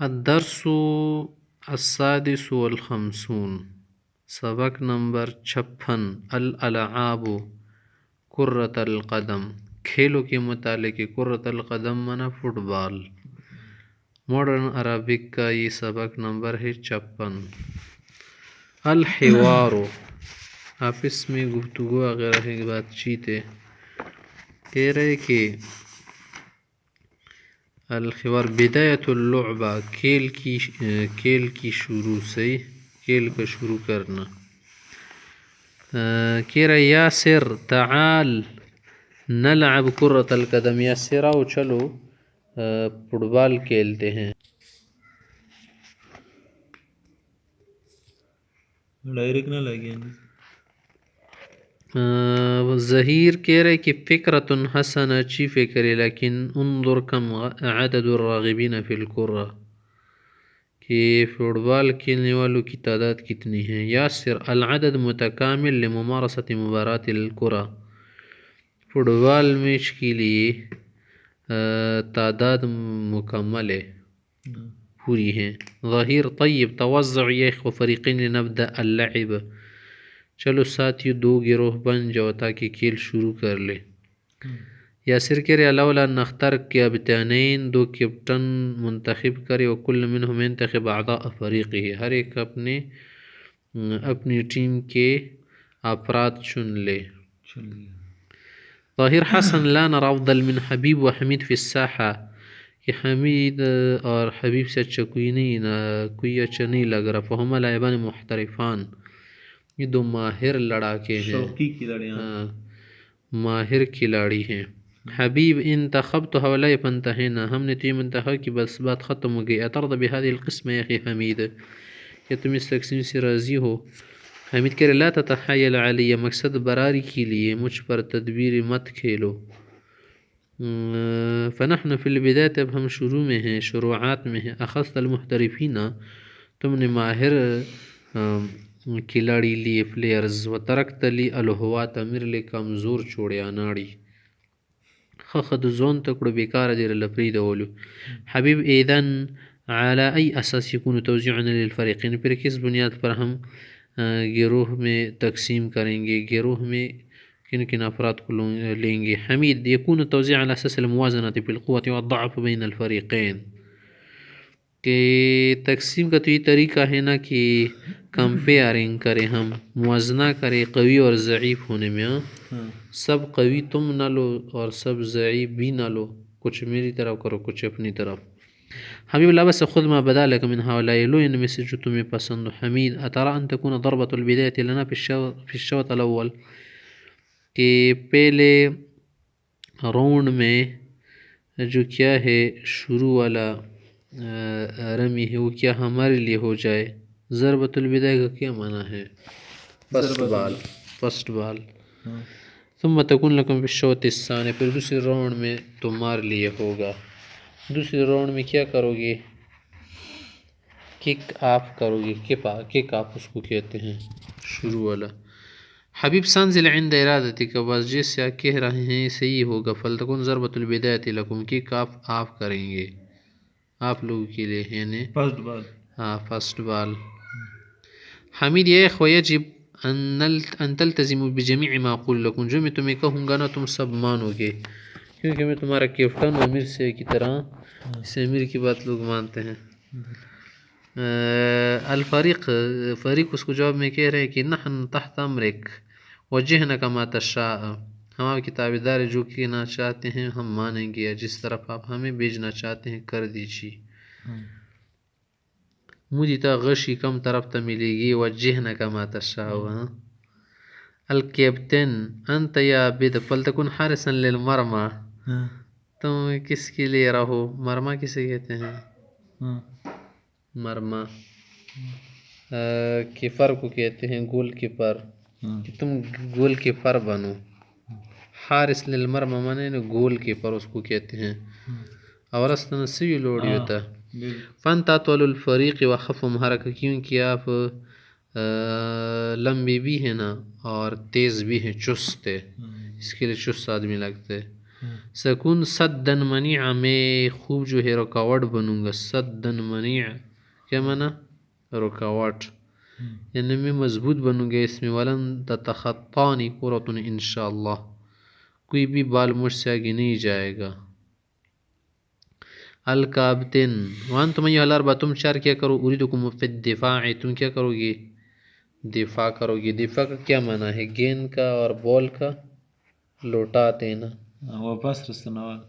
الدرس السادس والخمسون، سبق نمبر 56، الالعاب کرۃ القدم، کھیلوں کے متعلق۔ کرۃ القدم مانا فٹ بال۔ ماڈرن عربک کا یہ سبق نمبر ہے 56۔ الحوار، آپس میں گفتگو وغیرہ ہے، بات چیت ہے۔ کہہ رہے کہ الحوار بدایت اللعبہ، کھیل کی شروع سے، کھیل کا شروع کرنا۔ کہہ رہے یاسر تعال نلعب کرۃ القدم، یاسر آؤ چلو فٹ بال کھیلتے ہیں۔ ڈائریکٹ نہ لگے۔ ظہیر کہہ رہے کہ فکرۃ حسن، اچھی فکر ہے، لیکن انظر کم عدد الراغبین فی الکرہ، کہ فٹ بال کھیلنے والوں کی تعداد کتنی ہے۔ یاسر العدد متکامل لممارست مبارات الکرہ، فٹ بال میچ کے لیے تعداد مکمل ہے، پوری ہیں۔ ظہیر طیب توزع یا فریقین لنبدأ اللعب، چلو ساتھیو دو گروہ بن جاؤ تاکہ کھیل شروع کر لے۔ یاسر کہہ رہے لولا نختار کیپٹنین، دو کیپٹن منتخب کرے، وکل منہم ينتخب اعضاء فریقہ، ہر ایک اپنی ٹیم کے افراد چن لے۔ ظاہر حسن لا نرى افضل من حبیب و حمید فی الساحہ، کہ حمید اور حبیب سے اچھا کوئی اچھا نہیں لگ رہا۔ فہما لاعبان محترفان، یہ دو ماہر لڑاکے ہیں، شوقی کھلاڑی، ماہر کھلاڑی ہیں۔ حبیب انتخبت هؤلاء فانتهينا، ہم نے تو یہ منتخب کی بس بات ختم ہو گئی۔ اترضى بهذه القسمة يا اخي حمید، کہ تم اس تقسیم سے راضی ہو؟ حمید کہہ رہے لا تتحایل علی، مقصد براری کے لیے مجھ پر تدبیر مت کھیلو۔ فنحن فی البدایہ، اب ہم شروع میں ہیں، شروعات میں ہیں۔ اخذت المحترفین، تم نے ماہر کھلاڑی لیے، پلیئرز، وترکت لی الہوات، میرے لیے کمزور چھوڑے اناڑی۔ خخد زون تکڑو بیکار دیر لپرید اولو۔ حبیب ایدن على ای اساس یکون توزیعنا للفریقین، پھر کس بنیاد پر ہم گروہ میں تقسیم کریں گے، گروہ میں کن کن افراد کو لیں گے۔ حمید یکون توزیع على اساس الموازنة في القوة والضعف بین الفریقین، کہ تقسیم کا تو یہ طریقہ ہے نا کہ کمپیئرنگ کریں، ہم موازنہ کریں قوی اور ضعیف ہونے میں۔ سب قوی تم نہ لو اور سب ضعیف بھی نہ لو، کچھ میری طرف کرو کچھ اپنی طرف۔ حبیب لا بس خذ ما بدا لك من هؤلاء، لو ان میں سے جو تمہیں پسند ہو۔ حمید اترى ان تكون ضربة البداية لنا في الشوط الاول، کہ پہلے راؤنڈ میں جو کیا ہے شروع والا رمی ہے وہ کیا ہمارے لیے ہو جائے۔ ضربۃ البدایہ کا کیا معنی ہے؟ فرسٹ بال۔ ثم تكون لكم في الشوط الثاني، پھر دوسرے راؤنڈ میں تمہارے لیے ہوگا۔ دوسرے راؤنڈ میں کیا کرو گے؟ کک آف کرو گے، کک آف اس کو کہتے ہیں، شروع والا۔ حبیب سانزل عند ارادتک، بس جیسے آپ کہہ رہے ہیں صحیح ہوگا۔ فلتکن ضربۃ البدایہ لکم، کک آف کریں گے آپ لوگوں کے لیے، یعنی فرسٹ بال۔ فرسٹ بال۔ حمید یا اخوہ یجب ان تلتزموا بجمیع ما اقول لکم، جو میں تمہیں کہوں گا نا تم سب مانو گے، کیونکہ میں تمہارا کیپٹن ہوں، امیر سے کی طرح، اس امیر کی بات لوگ مانتے ہیں۔ الفریق، فریق اس کو جواب میں کہہ رہے ہیں کہ نحن تحت امرک وجہنا ما تشاء، ہم آپ کی تابعدار جو کہنا چاہتے ہیں ہم مانیں گے، جس طرف آپ ہمیں بھیجنا چاہتے ہیں کر دیجیے۔ مجھے تا غشی کم طرف تا ملے گی، وجہنا ما تشاء۔ الکیپٹن انت یا عبد، فلتکن حارسا للمرمى، تم کس کے لیے رہو، مرمى کسے کہتے ہیں؟ مرمى کیپر کو کہتے ہیں، گول کیپر، کہ تم گول کیپر بنو۔ حارس للمرمى مانے گول کیپر اس کو کہتے ہیں، اور استنا سوی لوڑی ہوتا۔ فانت اطول الفریق وخفهم حرکہ، کیونکہ آپ لمبی بھی ہیں نا اور تیز بھی ہیں، چست ہے، اس کے لیے چست آدمی لگتے ہیں۔ سکون صدن منیع میں خوب جو ہے رکاوٹ بنوں گا. صدن منیع کیا مانا؟ رکاوٹ. یعنی میں مضبوط بنوں گا اس میں. ولن تتخطانی قرۃ انشاءاللہ، کوئی بھی بال مجھ سے آگے نہیں جائے گا. الکابتن وانتم ایھا الاربعہ، تم چار کیا کرو؟ اریدکم فی الدفاع، تم کیا کرو گے؟ دفاع کرو گے. دفاع کا کیا معنی ہے؟ گیند کا اور بال کا لوٹا دینا، واپس رسنوال.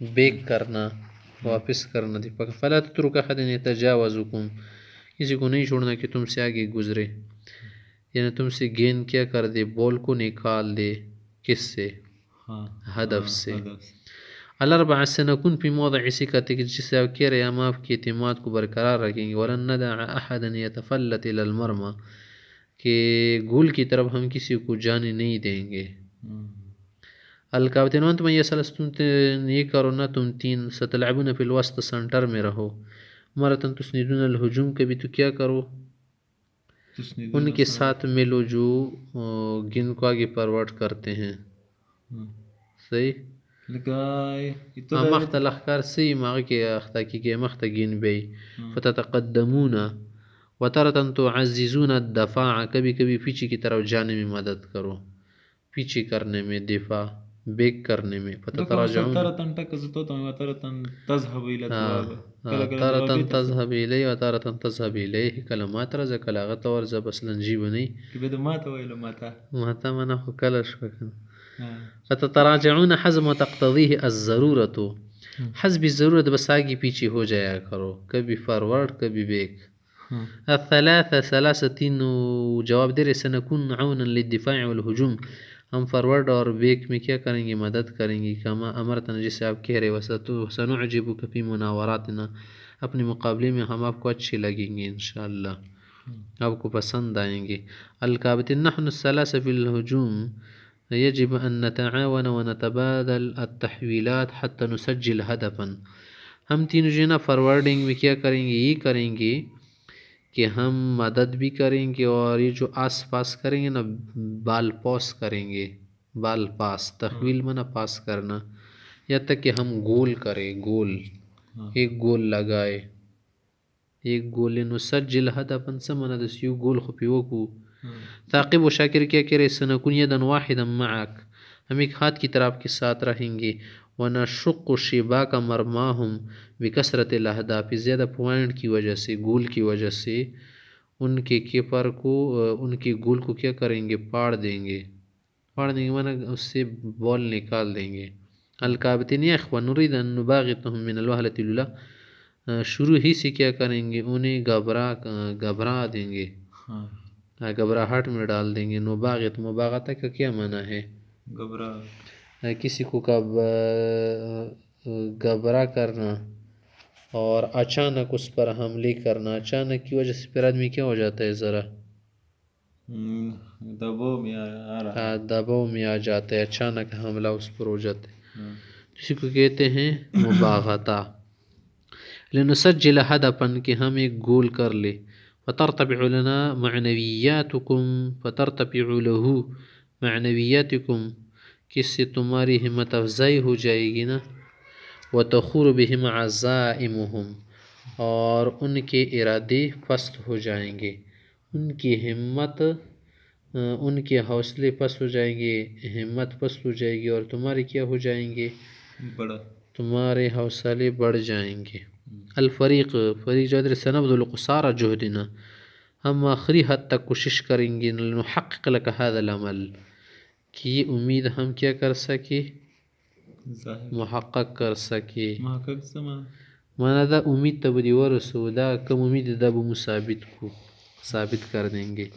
بیک کرنا، واپس کرنا. دفاع کا. فلا تترک احد یتجاوزکم، کسی کو نہیں چھوڑنا کہ تم سے آگے گزرے، یعنی تم سے گیند کیا کر دے، بال کو نکال دے. کس سے؟ ہدف سے. الاربعہ سنکون فی موضع ثقتک، جس سے آپ کہہ رہے ہیں ہم آپ کے اعتماد کو برقرار رکھیں گے. ولن ندع احدا یتفلت الی المرمى، کہ گول کی طرف ہم کسی کو جانے نہیں دیں گے. الکابتن وانتم ایھا الثلاث، تم یہ کرو نا، تم تین. ستلعبون فی الوسط، سنٹر میں رہو. مرتن تسندون الہجوم، کبھی تو کیا کرو؟ ان کے ساتھ ملو جو گیند کو آگے فارورڈ کرتے ہیں. صحیح. مخت الاخکار سی ماغی کے اختا کی مخت گین بی. فتتقدمون وتارة تعززون الدفاع، کبھی کبھی پیچھے کی طرف جانے میں مدد کرو، پیچھے کرنے میں، دفاع بیک کرنے میں. فتتراجعون تارة تذهب الى الدواب، تارة تذهب الیہ وتارة تذهب الیہ. کله ما ته راځه کله هغه ته ورځه، بس لنجي به نه کې به د ماته ویلو ماته منه خو کله شوه کنه. فتتراجعون حزم تقتضیه الضرورة، حزب ضرورت بس آگے پیچھے ہو جایا کرو، کبھی فارورڈ کبھی بیک. الثلاثة ثلاثة، تین جواب دے رہے. سنکون عونا للدفاع والہجوم، ہم فارورڈ اور بیک میں کیا کریں گے؟ مدد کریں گے. کما امرتنا، جسے آپ کہہ رہے. سنعجبک فی مناوراتنا، اپنے مقابلے میں ہم آپ کو اچھے لگیں گے انشاءاللہ، آپ کو پسند آئیں گے. الکابتن نحن الثلاثة فی الہجوم یجب ان نتعاون ونتبادل التحویلات حتی نسجل هدفا. ہم تینوں جو ہے نا فارورڈنگ میں کیا کریں گے؟ یہ کریں گے کہ ہم مدد بھی کریں گے، اور یہ جو آس پاس کریں گے نا، بال پاس کریں گے. بال پاس، تحویل منا پاس کرنا، یا تک کہ ہم گول کریں. گول، ایک گول لگائے، ایک گول. نسجل هدفا سمنا دسیو گول خپیو کو. ثاقب و شاکر کیا کہہ رہے؟ سنکون یدا واحدا معک، ہم ایک ہاتھ کی طرف کے ساتھ رہیں گے. ونشق شباک مرماہم بکثرت الاہداف، زیادہ پوائنٹ کی وجہ سے، گول کی وجہ سے ان کے کیپر کو، ان کے گول کو کیا کریں گے؟ پاڑ دیں گے. پاڑ دیں گے مانا اس سے بال نکال دیں گے. الکابتین یا اخوان نرید ان نباغتهم من الوهلة الاولى، شروع ہی سے کیا کریں گے؟ انہیں گھبرا دیں گے، گھبراہٹ میں ڈال دیں گے. نباغت، مباغتہ کا کیا معنی ہے؟ گھبرا، کسی کو گھبرا کرنا، اور اچانک اس پر حملے کرنا. اچانک کی وجہ سے پھر آدمی کیا ہو جاتا ہے؟ ذرا دباؤ میں آ جاتا ہے، اچانک حملہ اس پر ہو جاتا ہے. اسی کو کہتے ہیں مباغتہ. لنسجل هدفا، کہ ہم ایک گول کر لے. فترتفع لنا معنویاتکم، فترتفع له معنویاتکم، کس سے تمہاری ہمت افزائی ہو جائے گی نا. وتخور بہم عزائمہم، اور ان کے ارادے پست ہو جائیں گے. ان کی ہمت، ان کے حوصلے پست ہو جائیں گے، ہمت پست ہو جائے گی، اور تمہارے کیا ہو جائیں گے؟ بڑا، تمہارے حوصلے بڑھ جائیں گے. الفریق، فریق جو سنبذل قصارى جہدنا، ہم آخری حد تک کوشش کریں گے. لنحقق لك هذا العمل، کہ یہ امید ہم کیا کر سکے؟ محقق کر سکے. محقق سما مانا دا امید تب دی ورسو، دا کم امید دا بمو ثابت کو، ثابت کر دیں گے.